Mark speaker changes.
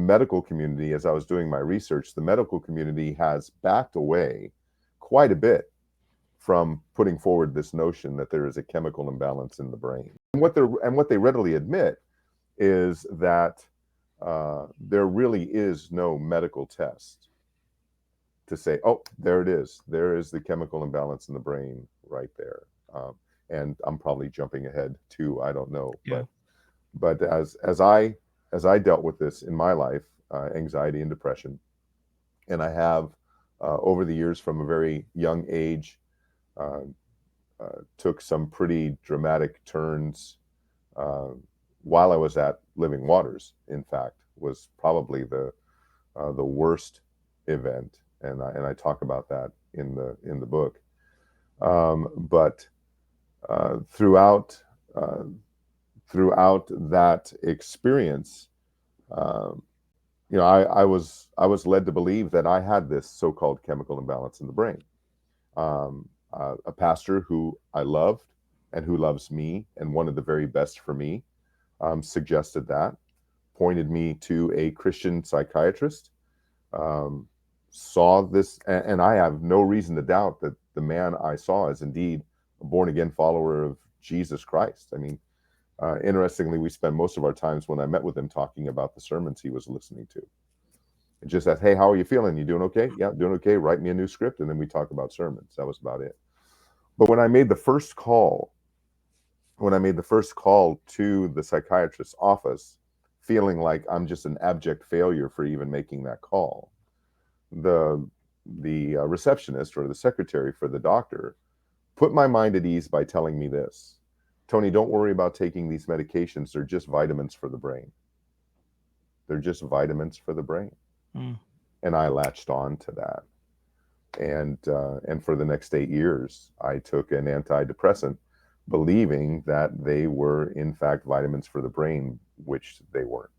Speaker 1: medical community, as I was doing my research, the medical community has backed away quite a bit from putting forward this notion that there is a chemical imbalance in the brain. And what they readily admit is that there really is no medical test to say, oh, there it is. There is the chemical imbalance in the brain right there. And I'm probably jumping ahead too. I don't know,
Speaker 2: Yeah.
Speaker 1: but as I dealt with this in my life, anxiety and depression, and I have over the years from a very young age took some pretty dramatic turns while I was at Living Waters. In fact, was probably the worst event, and I talk about that in the book. But throughout that experience, I was led to believe that I had this so-called chemical imbalance in the brain. A pastor who I loved and who loves me and wanted the very best for me suggested that, pointed me to a Christian psychiatrist, saw this, and I have no reason to doubt that the man I saw is indeed a born-again follower of Jesus Christ. I mean, interestingly, we spent most of our times when I met with him talking about the sermons he was listening to. It just asked, hey, how are you feeling? You doing okay? Yeah, doing okay. Write me a new script, and then we talk about sermons. That was about it. But when I made the first call to the psychiatrist's office, feeling like I'm just an abject failure for even making that call, the receptionist or the secretary for the doctor put my mind at ease by telling me this: Tony, don't worry about taking these medications. They're just vitamins for the brain. They're just vitamins for the brain.
Speaker 2: Mm.
Speaker 1: And I latched on to that. And for the next 8 years, I took an antidepressant, believing that they were in fact vitamins for the brain, which they weren't.